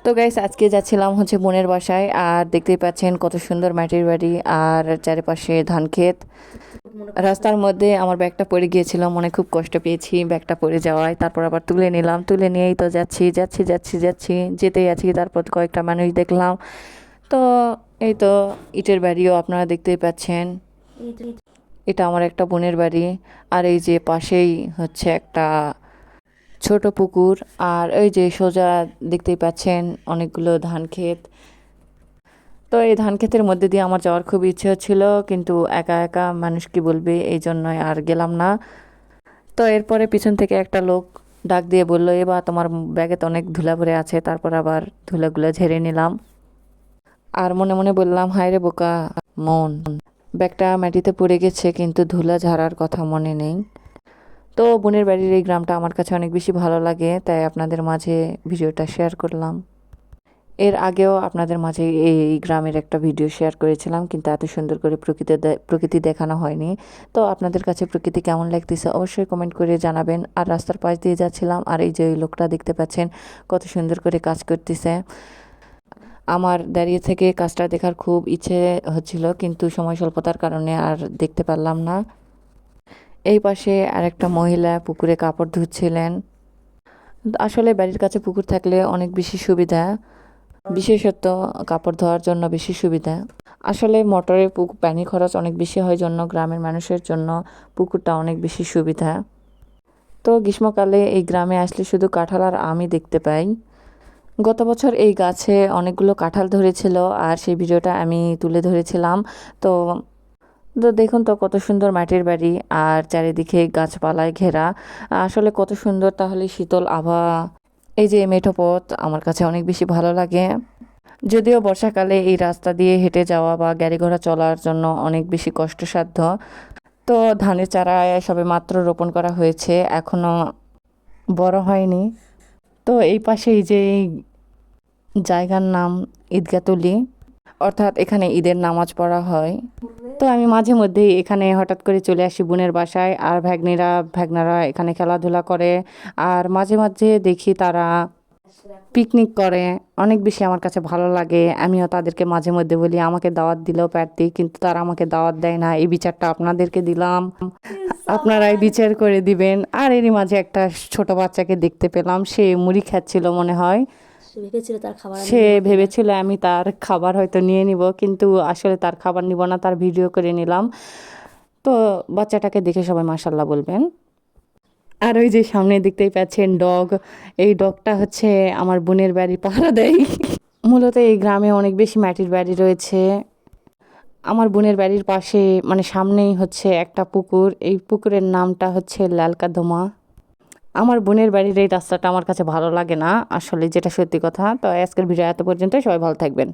তো গাইস আজকে যাচ্ছিলাম হচ্ছে বোনের বাসায়, আর দেখতেই পাচ্ছেন কত সুন্দর মাটির বাড়ি আর চারিপাশে ধান ক্ষেত। রাস্তার মধ্যে আমার ব্যাগটা পড়ে গিয়েছিল, মনে খুব কষ্ট পেয়েছি ব্যাগটা পড়ে যাওয়ায়। তারপর আবার তুলে নিলাম, তুলে নিয়েই তো যাচ্ছি যাচ্ছি যাচ্ছি যাচ্ছি যেতেই আছি। তারপর কয়েকটা মানুষ দেখলাম। তো এই তো ইটের বাড়িও আপনারা দেখতেই পাচ্ছেন। এটা আমার একটা বোনের বাড়ি। আর এই যে পাশেই হচ্ছে একটা ছোট পুকুর। আর ওই যে সোজা দেখতেই পাচ্ছেন অনেকগুলো ধান ক্ষেত। তো এই ধান ক্ষেতের মধ্যে দিয়ে আমার যাওয়ার খুব ইচ্ছে হচ্ছিল, কিন্তু একা একা মানুষ কি বলবে, এই জন্যই আর গেলাম না। তো এরপরে পিছন থেকে একটা লোক ডাক দিয়ে বলল, এবার তোমার ব্যাগে তো অনেক ধুলা ভরে আছে। তারপর আবার ধুলাগুলো ঝেড়ে নিলাম। আর মনে মনে বললাম, হায় রে বোকা মন, ব্যাগটা মাটিতে পড়ে গেছে কিন্তু ধুলা ঝাড়ার কথা মনে নেই। তো বোনের বাড়ির এই গ্রামটা আমার কাছে অনেক বেশি ভালো লাগে, তাই আপনাদের মাঝে ভিডিওটা শেয়ার করলাম। এর আগেও আপনাদের মাঝে এই গ্রামের একটা ভিডিও শেয়ার করেছিলাম, কিন্তু এত সুন্দর করে প্রকৃতি দেখানো হয়নি। তো আপনাদের কাছে প্রকৃতি কেমন লাগতেছে অবশ্যই কমেন্ট করে জানাবেন। আর রাস্তার পাশ দিয়ে যাচ্ছিলাম, আর এই যে ওই লোকটা দেখতে পাচ্ছেন কত সুন্দর করে কাজ করতেছে। আমার দাঁড়িয়ে থেকে কাজটা দেখার খুব ইচ্ছে হচ্ছিল, কিন্তু সময় স্বল্পতার কারণে আর দেখতে পারলাম না। এই পাশে আরেকটা মহিলা পুকুরে কাপড় ধুচ্ছিলেন। আসলে বাড়ির কাছে পুকুর থাকলে অনেক বেশি সুবিধা, বিশেষত কাপড় ধোয়ার জন্য বেশি সুবিধা। আসলে মোটরে পানি খরচ অনেক বেশি হয় জন্য গ্রামের মানুষের জন্য পুকুরটা অনেক বেশি সুবিধা। তো গ্রীষ্মকালে এই গ্রামে আসলে শুধু কাঁঠাল আর আমই দেখতে পাই। গত বছর এই গাছে অনেকগুলো কাঁঠাল ধরেছিল, আর সেই ভিডিওটা আমি তুলে ধরেছিলাম। তো তো দেখুন তো কত সুন্দর মাটির বাড়ি আর চারিদিকে গাছপালায় ঘেরা। আসলে কত সুন্দর, তাহলে শীতল আবহাওয়া। এই যে মেঠো পথ আমার কাছে অনেক বেশি ভালো লাগে। যদিও বর্ষাকালে এই রাস্তা দিয়ে হেঁটে যাওয়া বা গাড়ি ঘোড়া চলার জন্য অনেক বেশি কষ্টসাধ্য। তো ধানের চারা সবে মাত্র রোপণ করা হয়েছে, এখনো বড় হয়নি। তো এই পাশে এই যে এই জায়গার নাম ঈদগাতলি, অর্থাৎ এখানে ঈদের নামাজ পড়া হয়। তো আমি মাঝে মধ্যেই এখানে হঠাৎ করে চলে আসি বোনের বাসায়, আর ভাগ্নারা এখানে খেলাধুলা করে। আর মাঝে মাঝে দেখি তারা পিকনিক করে। অনেক বেশি আমার কাছে ভালো লাগে। আমিও তাদেরকে মাঝে মধ্যে বলি আমাকে দাওয়াত দিলেও পারতি, কিন্তু তারা আমাকে দাওয়াত দেয় না। এই বিচারটা আপনাদেরকে দিলাম, আপনারাই বিচার করে দিবেন। আর এরই মাঝে একটা ছোট বাচ্চাকে দেখতে পেলাম, সে মুড়ি খাচ্ছিল মনে হয়। সে ভেবেছিল আমি তার খাবার হয়তো নিয়ে নিব, কিন্তু আসলে তার খাবার নিব না, তার ভিডিও করে নিলাম। তো বাচ্চাটাকে দেখে সবাই মাশাল্লাহ বলবেন। আর ওই যে সামনে দেখতেই পাচ্ছেন ডগ, এই ডগটা হচ্ছে আমার বোনের বাড়ি পাহারা দেয়। মূলত এই গ্রামে অনেক বেশি মাটির বাড়ি রয়েছে। আমার বোনের বাড়ির পাশে মানে সামনেই হচ্ছে একটা পুকুর, এই পুকুরের নামটা হচ্ছে লালকাদমা। আমার বোনের বাড়ির এই রাস্তাটা আমার কাছে ভালো লাগে না আসলে, যেটা সত্যি কথা। তো আজকের ভিডিও এত পর্যন্ত, সবাই ভালো থাকবেন।